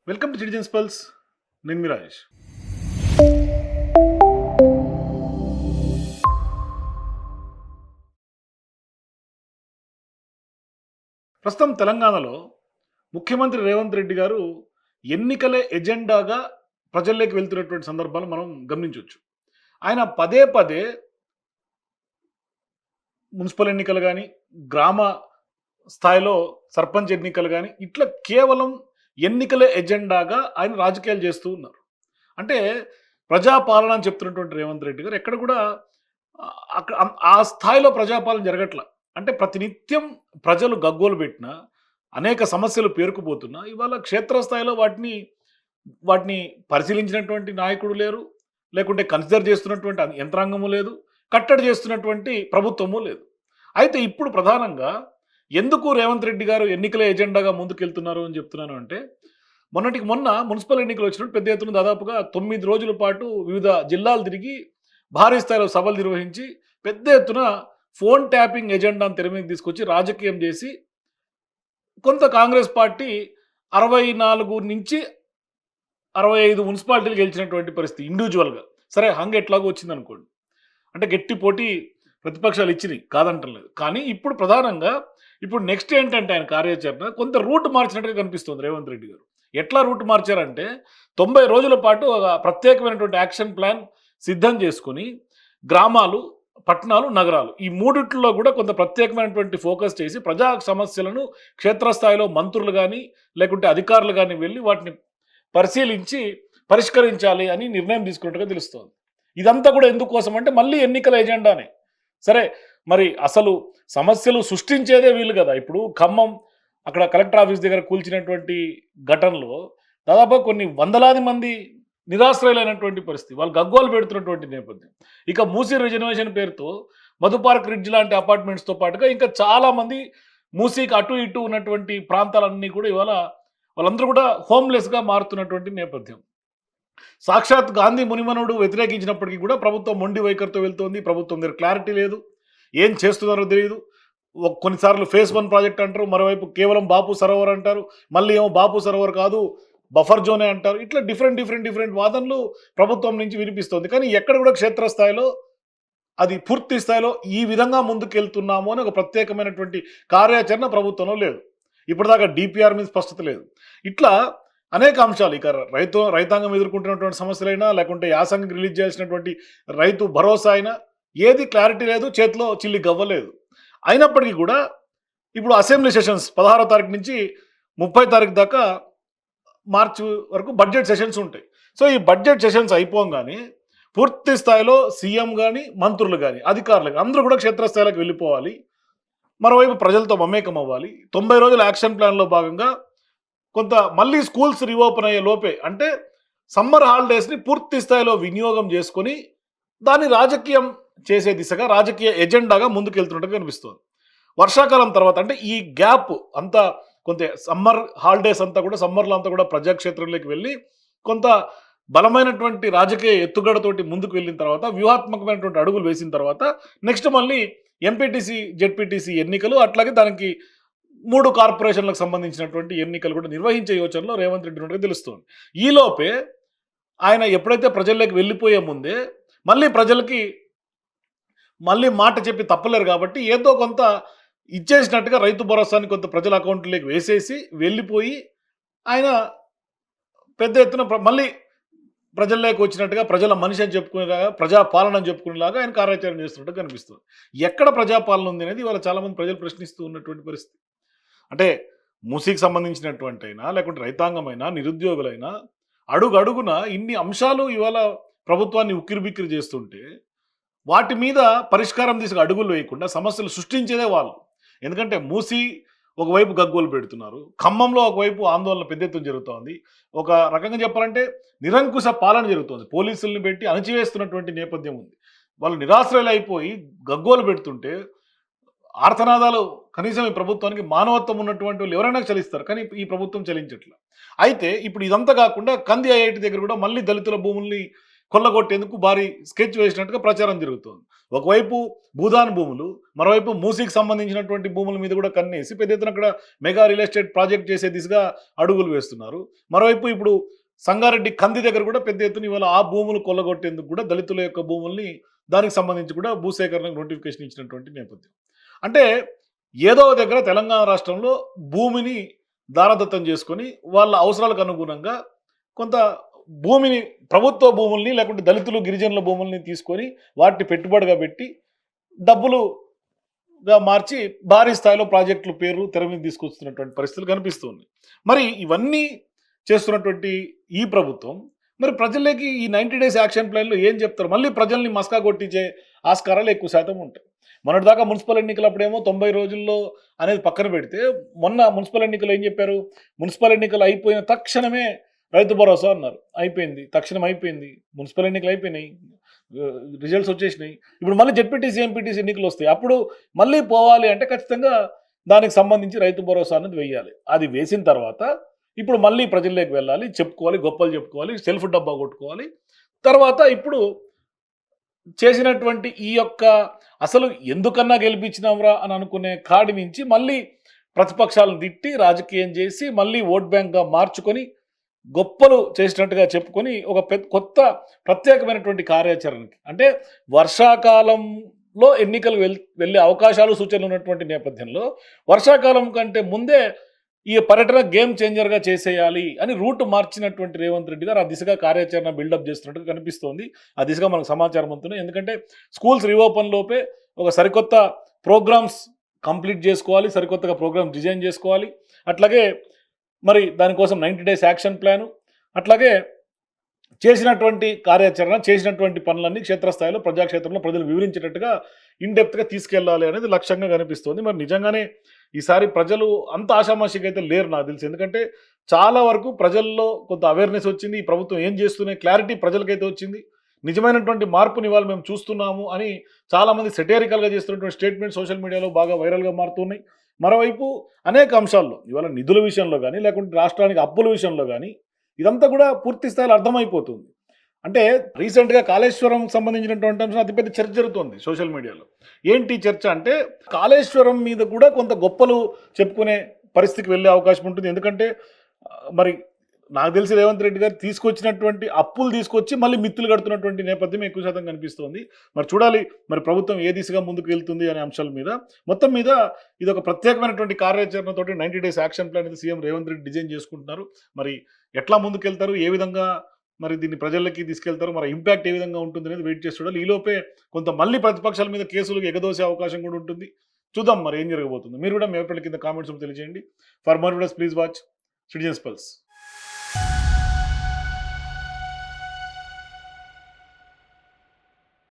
Welcome to citizens pulse. నేను మీ రాజేష్. ప్రస్తుతం తెలంగాణలో ముఖ్యమంత్రి రేవంత్ రెడ్డి గారు ఎన్నికలే ఎజెండాగా ప్రజల్లోకి వెళ్తున్నటువంటి సందర్భాలు మనం గమనించవచ్చు. ఆయన పదే పదే మున్సిపల్ ఎన్నికలు కానీ, గ్రామ స్థాయిలో సర్పంచ్ ఎన్నికలు కానీ, ఇట్లా కేవలం ఎన్నికలే ఎజెండాగా ఆయన రాజకీయాలు చేస్తూ ఉన్నారు. అంటే ప్రజాపాలన అని చెప్తున్నటువంటి రేవంత్ రెడ్డి గారు ఎక్కడ కూడా ఆ స్థాయిలో ప్రజాపాలన జరగట్ల. అంటే ప్రతినిత్యం ప్రజలు గగ్గోలు పెట్టినా, అనేక సమస్యలు పేరుకుపోతున్నా, ఇవాళ క్షేత్రస్థాయిలో వాటిని వాటిని పరిశీలించినటువంటి నాయకుడు లేరు. లేకుంటే కన్సిడర్ చేస్తున్నటువంటి యంత్రాంగము లేదు. కట్టడి చేస్తున్నటువంటి ప్రభుత్వము లేదు. అయితే ఇప్పుడు ప్రధానంగా ఎందుకు రేవంత్ రెడ్డి గారు ఎన్నికల ఎజెండాగా ముందుకెళ్తున్నారు అని చెప్తున్నాను అంటే, మొన్నటికి మొన్న మున్సిపల్ ఎన్నికలు వచ్చినప్పుడు పెద్ద ఎత్తున దాదాపుగా 9 రోజుల పాటు వివిధ జిల్లాలు తిరిగి భారీ స్థాయిలో సభలు నిర్వహించి పెద్ద ఎత్తున ఫోన్ ట్యాపింగ్ ఎజెండాను తెర మీదకి తీసుకొచ్చి రాజకీయం చేసి కొంత కాంగ్రెస్ పార్టీ 64 నుంచి 65 మున్సిపాలిటీలు గెలిచినటువంటి పరిస్థితి ఇండివిజువల్‌గా. సరే హంగ్ ఎట్లాగో వచ్చిందనుకోండి. అంటే గట్టి పోటీ ప్రతిపక్షాలు ఇచ్చినాయి కాదంటలేదు. కానీ ఇప్పుడు ప్రధానంగా ఇప్పుడు నెక్స్ట్ ఏంటంటే ఆయన కార్యాచరణ కొంత రూట్ మార్చినట్టుగా కనిపిస్తుంది రేవంత్ రెడ్డి గారు. ఎట్లా రూట్ మార్చారంటే 90 రోజుల పాటు ఒక ప్రత్యేకమైనటువంటి యాక్షన్ ప్లాన్ సిద్ధం చేసుకొని గ్రామాలు, పట్టణాలు, నగరాలు ఈ మూడిట్లో కూడా కొంత ప్రత్యేకమైనటువంటి ఫోకస్ చేసి ప్రజా సమస్యలను క్షేత్రస్థాయిలో మంత్రులు కానీ లేకుంటే అధికారులు కానీ వెళ్ళి వాటిని పరిశీలించి పరిష్కరించాలి అని నిర్ణయం తీసుకున్నట్టుగా తెలుస్తోంది. ఇదంతా కూడా ఎందుకోసం అంటే మళ్ళీ ఎన్నికల ఎజెండానే. సరే మరి అసలు సమస్యలు సృష్టించేదే వీళ్ళు కదా. ఇప్పుడు ఖమ్మం అక్కడ కలెక్టర్ ఆఫీస్ దగ్గర కూల్చినటువంటి ఘటనలో దాదాపు కొన్ని వందలాది మంది నిరాశ్రయులైనటువంటి పరిస్థితి. వాళ్ళు గగ్గోలు పెడుతున్నటువంటి నేపథ్యం. ఇక మూసీ రిజర్వేషన్ పేరుతో మధుపార్క్ రిడ్జ్ లాంటి అపార్ట్మెంట్స్తో పాటుగా ఇంకా చాలామంది మూసీకి అటు ఇటు ఉన్నటువంటి ప్రాంతాలన్నీ కూడా ఇవాళ వాళ్ళందరూ కూడా హోమ్లెస్గా మారుతున్నటువంటి నేపథ్యం. సాక్షాత్ గాంధీ మునిమనుడు వ్యతిరేకించినప్పటికీ కూడా ప్రభుత్వం మొండి వైఖరితో వెళ్తోంది. ప్రభుత్వం దగ్గర క్లారిటీ లేదు. ఏం చేస్తున్నారో తెలియదు. కొన్నిసార్లు ఫేజ్ 1 ప్రాజెక్ట్ అంటారు, మరోవైపు కేవలం బాపు సరోవర్ అంటారు, మళ్ళీ ఏమో బాపు సరోవర్ కాదు బఫర్ జోనే అంటారు. ఇట్లా డిఫరెంట్ వాదనలు ప్రభుత్వం నుంచి వినిపిస్తుంది. కానీ ఎక్కడ కూడా క్షేత్రస్థాయిలో అది పూర్తి స్థాయిలో ఈ విధంగా ముందుకెళ్తున్నాము అని ఒక ప్రత్యేకమైనటువంటి కార్యాచరణ ప్రభుత్వంలో లేదు. ఇప్పటిదాకా డిపిఆర్ మీద స్పష్టత లేదు. ఇట్లా అనేక అంశాలు ఇక రైతాంగం ఎదుర్కొంటున్నటువంటి సమస్యలైనా లేకుంటే యాసంగికి రిలీజ్ చేయాల్సినటువంటి రైతు భరోసా అయినా ఏది క్లారిటీ లేదు, చేతిలో చిల్లి గవ్వలేదు. అయినప్పటికీ కూడా ఇప్పుడు అసెంబ్లీ సెషన్స్ 16వ తారీఖు నుంచి 30వ తారీఖు దాకా మార్చి వరకు బడ్జెట్ సెషన్స్ ఉంటాయి. సో ఈ బడ్జెట్ సెషన్స్ అయిపోగానే పూర్తి స్థాయిలో సీఎం కానీ, మంత్రులు కానీ, అధికారులు కానీ అందరూ కూడా క్షేత్రస్థాయిలోకి వెళ్ళిపోవాలి. మరోవైపు ప్రజలతో మమేకం అవ్వాలి. 90 రోజుల యాక్షన్ ప్లాన్లో భాగంగా కొంత మళ్ళీ స్కూల్స్ రీఓపెన్ అయ్యే లోపే అంటే సమ్మర్ హాలిడేస్ని పూర్తి స్థాయిలో వినియోగం చేసుకొని దాన్ని రాజకీయం చేసే దిశగా రాజకీయ ఎజెండాగా ముందుకెళ్తున్నట్టుగా కనిపిస్తుంది. వర్షాకాలం తర్వాత అంటే ఈ గ్యాప్ అంతా కొంత సమ్మర్ హాలిడేస్ అంతా కూడా సమ్మర్లో అంతా కూడా ప్రజాక్షేత్రంలోకి వెళ్ళి కొంత బలమైనటువంటి రాజకీయ ఎత్తుగడతోటి ముందుకు వెళ్ళిన తర్వాత వ్యూహాత్మకమైనటువంటి అడుగులు వేసిన తర్వాత నెక్స్ట్ మళ్ళీ ఎంపీటీసీ జెడ్పీటీసీ ఎన్నికలు అట్లాగే దానికి 3 కార్పొరేషన్లకు సంబంధించినటువంటి ఎన్నికలు కూడా నిర్వహించే యోచనలో రేవంత్ రెడ్డి ఉన్నట్టుగా తెలుస్తుంది. ఈలోపే ఆయన ఎప్పుడైతే ప్రజల్లోకి వెళ్ళిపోయే ముందే మళ్ళీ ప్రజలకి మళ్ళీ మాట చెప్పి తప్పలేరు కాబట్టి ఏదో కొంత ఇచ్చేసినట్టుగా రైతు భరోసాని కొంత ప్రజల అకౌంట్లోకి వేసేసి వెళ్ళిపోయి ఆయన పెద్ద ఎత్తున మళ్ళీ ప్రజల్లోకి వచ్చినట్టుగా ప్రజల మనిషి అని చెప్పుకునేలాగా ప్రజాపాలన అని చెప్పుకునేలాగా ఆయన కార్యాచరణ చేస్తున్నట్టుగా కనిపిస్తుంది. ఎక్కడ ప్రజాపాలన ఉంది అనేది ఇవాళ చాలామంది ప్రజలు ప్రశ్నిస్తూ ఉన్నటువంటి పరిస్థితి. అంటే మూసీకి సంబంధించినటువంటి అయినా లేకుంటే రైతాంగమైనా నిరుద్యోగులైనా అడుగడుగున ఇన్ని అంశాలు ఇవాళ ప్రభుత్వాన్ని ఉక్కిరిబిక్కిరి చేస్తుంటే వాటి మీద పరిష్కారం తీసుకు అడుగులు వేయకుండా సమస్యలు సృష్టించేదే వాళ్ళు. ఎందుకంటే మూసీ ఒకవైపు గగ్గోలు పెడుతున్నారు, ఖమ్మంలో ఒకవైపు ఆందోళన పెద్ద ఎత్తున జరుగుతోంది. ఒక రకంగా చెప్పాలంటే నిరంకుశ పాలన జరుగుతుంది. పోలీసులను పెట్టి అణచివేస్తున్నటువంటి నేపథ్యం ఉంది. వాళ్ళు నిరాశ్రయులు అయిపోయి గగ్గోలు పెడుతుంటే ఆర్తనాదాలు కనీసం ఈ ప్రభుత్వానికి మానవత్వం ఉన్నటువంటి వాళ్ళు ఎవరైనా చలిస్తారు. కానీ ఈ ప్రభుత్వం చలించట్ల. అయితే ఇప్పుడు ఇదంతా కాకుండా కంది ఐఐటి దగ్గర కూడా మళ్ళీ దళితుల భూముల్ని కొల్లగొట్టేందుకు భారీ స్కెచ్ వేసినట్టుగా ప్రచారం జరుగుతోంది. ఒకవైపు భూదాన్ భూములు, మరోవైపు మూసీకి సంబంధించినటువంటి భూముల మీద కూడా కన్నేసి పెద్ద ఎత్తున అక్కడ మెగా రియల్ ఎస్టేట్ ప్రాజెక్ట్ చేసే దిశగా అడుగులు వేస్తున్నారు. మరోవైపు ఇప్పుడు సంగారెడ్డి కంది దగ్గర కూడా పెద్ద ఎత్తున ఇవాళ ఆ భూములు కొల్లగొట్టేందుకు కూడా దళితుల యొక్క భూముల్ని దానికి సంబంధించి కూడా భూసేకరణకు నోటిఫికేషన్ ఇచ్చినటువంటి నేపథ్యం. అంటే ఏదో ఒక దగ్గర తెలంగాణ రాష్ట్రంలో భూమిని దారదత్తం చేసుకొని వాళ్ళ అవసరాలకు అనుగుణంగా కొంత భూమిని ప్రభుత్వ భూముల్ని లేకుంటే దళితులు గిరిజనుల భూముల్ని తీసుకొని వాటిని పెట్టుబడిగా పెట్టి డబ్బులుగా మార్చి భారీ స్థాయిలో ప్రాజెక్టుల పేరు తెర మీద తీసుకొస్తున్నటువంటి పరిస్థితులు కనిపిస్తుంది. మరి ఇవన్నీ చేస్తున్నటువంటి ఈ ప్రభుత్వం మరి ప్రజలకి ఈ 90 డేస్ యాక్షన్ ప్లాన్లో ఏం చెప్తారు? మళ్ళీ ప్రజల్ని మస్కా కొట్టించే ఆస్కారాలు ఎక్కువ శాతం ఉంటాయి. మొన్నటిదాకా మున్సిపల్ ఎన్నికలు అప్పుడేమో 90 రోజుల్లో అనేది పక్కన పెడితే మొన్న మున్సిపల్ ఎన్నికలు ఏం చెప్పారు? మున్సిపల్ ఎన్నికలు అయిపోయిన తక్షణమే రైతు భరోసా అన్నారు. అయిపోయింది, తక్షణం అయిపోయింది. మున్సిపల్ ఎన్నికలు అయిపోయినాయి, రిజల్ట్స్ వచ్చేసినాయి. ఇప్పుడు మళ్ళీ జెడ్పీటీసీ ఎంపీటీసీ ఎన్నికలు వస్తాయి. అప్పుడు మళ్ళీ పోవాలి అంటే ఖచ్చితంగా దానికి సంబంధించి రైతు భరోసా అనేది వేయాలి. అది వేసిన తర్వాత ఇప్పుడు మళ్ళీ ప్రజల్లోకి వెళ్ళాలి, చెప్పుకోవాలి, గొప్పలు చెప్పుకోవాలి, సెల్ఫ్ డబ్బా కొట్టుకోవాలి. తర్వాత ఇప్పుడు చేసినటువంటి ఈ యొక్క అసలు ఎందుకన్నా గెలిపించినాంరా అని అనుకునే కాడి నుంచి మళ్ళీ ప్రతిపక్షాలను తిట్టి రాజకీయం చేసి మళ్ళీ ఓట్ బ్యాంక్గా మార్చుకొని గొప్పలు చేసినట్టుగా చెప్పుకొని ఒక కొత్త ప్రత్యేకమైనటువంటి కార్యాచరణకి అంటే వర్షాకాలంలో ఎన్నికలు వెళ్ళే అవకాశాలు సూచనలు ఉన్నటువంటి నేపథ్యంలో వర్షాకాలం కంటే ముందే ఈ పర్యటన గేమ్ చేంజర్గా చేసేయాలి అని రూట్ మార్చినటువంటి రేవంత్ రెడ్డి గారు ఆ దిశగా కార్యాచరణ బిల్డప్ చేస్తున్నట్టుగా కనిపిస్తోంది. ఆ దిశగా మనకు సమాచారం అందుతున్నాయి. ఎందుకంటే స్కూల్స్ రీఓపెన్ లోపే ఒక సరికొత్త ప్రోగ్రామ్స్ కంప్లీట్ చేసుకోవాలి, సరికొత్తగా ప్రోగ్రామ్స్ డిజైన్ చేసుకోవాలి. అట్లాగే మరి దానికోసం 90 డేస్ యాక్షన్ ప్లాను, అట్లాగే చేసినటువంటి కార్యాచరణ, చేసినటువంటి పనులన్నీ క్షేత్రస్థాయిలో ప్రజాక్షేత్రంలో ప్రజలు వివరించేటట్టుగా ఇన్డెప్త్గా తీసుకెళ్లాలి అనేది లక్ష్యంగా కనిపిస్తుంది. మరి నిజంగానే ఈసారి ప్రజలు అంత ఆషామాషిగా అయితే లేరు నాకు తెలిసి. ఎందుకంటే చాలా వరకు ప్రజల్లో కొంత అవేర్నెస్ వచ్చింది. ఈ ప్రభుత్వం ఏం చేస్తున్నాయి క్లారిటీ ప్రజలకైతే వచ్చింది. నిజమైనటువంటి మార్పుని ఇవాళ మేము చూస్తున్నాము అని చాలామంది సెటేరికల్గా చేస్తున్నటువంటి స్టేట్మెంట్ సోషల్ మీడియాలో బాగా వైరల్గా మారుతున్నాయి. మరోవైపు అనేక అంశాల్లో ఇవాళ నిధుల విషయంలో కానీ లేకుంటే రాష్ట్రానికి అప్పుల విషయంలో కానీ ఇదంతా కూడా పూర్తి స్థాయిలో అర్థమైపోతుంది. అంటే రీసెంట్గా కాళేశ్వరం సంబంధించినటువంటి అంశం అతిపెద్ద చర్చ జరుగుతుంది సోషల్ మీడియాలో. ఏంటి చర్చ అంటే కాళేశ్వరం మీద కూడా కొంత గొప్పలు చెప్పుకునే పరిస్థితికి వెళ్ళే అవకాశం ఉంటుంది. ఎందుకంటే మరి నాకు తెలిసి రేవంత్ రెడ్డి గారు తీసుకొచ్చినటువంటి అప్పులు తీసుకొచ్చి మళ్ళీ మిత్తులు కడుతున్నటువంటి నేపథ్యం ఎక్కువ శాతం కనిపిస్తోంది. మరి చూడాలి మరి ప్రభుత్వం ఏ దిశగా ముందుకు వెళ్తుంది అనే అంశాల మీద. మొత్తం మీద ఇది ఒక ప్రత్యేకమైనటువంటి కార్యాచరణతోటి 90 డేస్ యాక్షన్ ప్లాన్ అయితే సీఎం రేవంత్ రెడ్డి డిజైన్ చేసుకుంటున్నారు. మరి ఎట్లా ముందుకెళ్తారు, ఏ విధంగా మరి దీన్ని ప్రజల్లోకి తీసుకెళ్తారు, మరి ఇంపాక్ట్ ఏ విధంగా ఉంటుంది అనేది వెయిట్ చేసి చూడాలి. ఈలోపే కొంత మళ్ళీ ప్రతిపక్షాల మీద కేసులు ఎగదోసే అవకాశం కూడా ఉంటుంది. చూద్దాం మరి ఏం జరగబోతుంది. మీరు కూడా మీ అభిప్రాయాల కింద కామెంట్స్ తెలియజేయండి. For more videos please watch citizens pulse.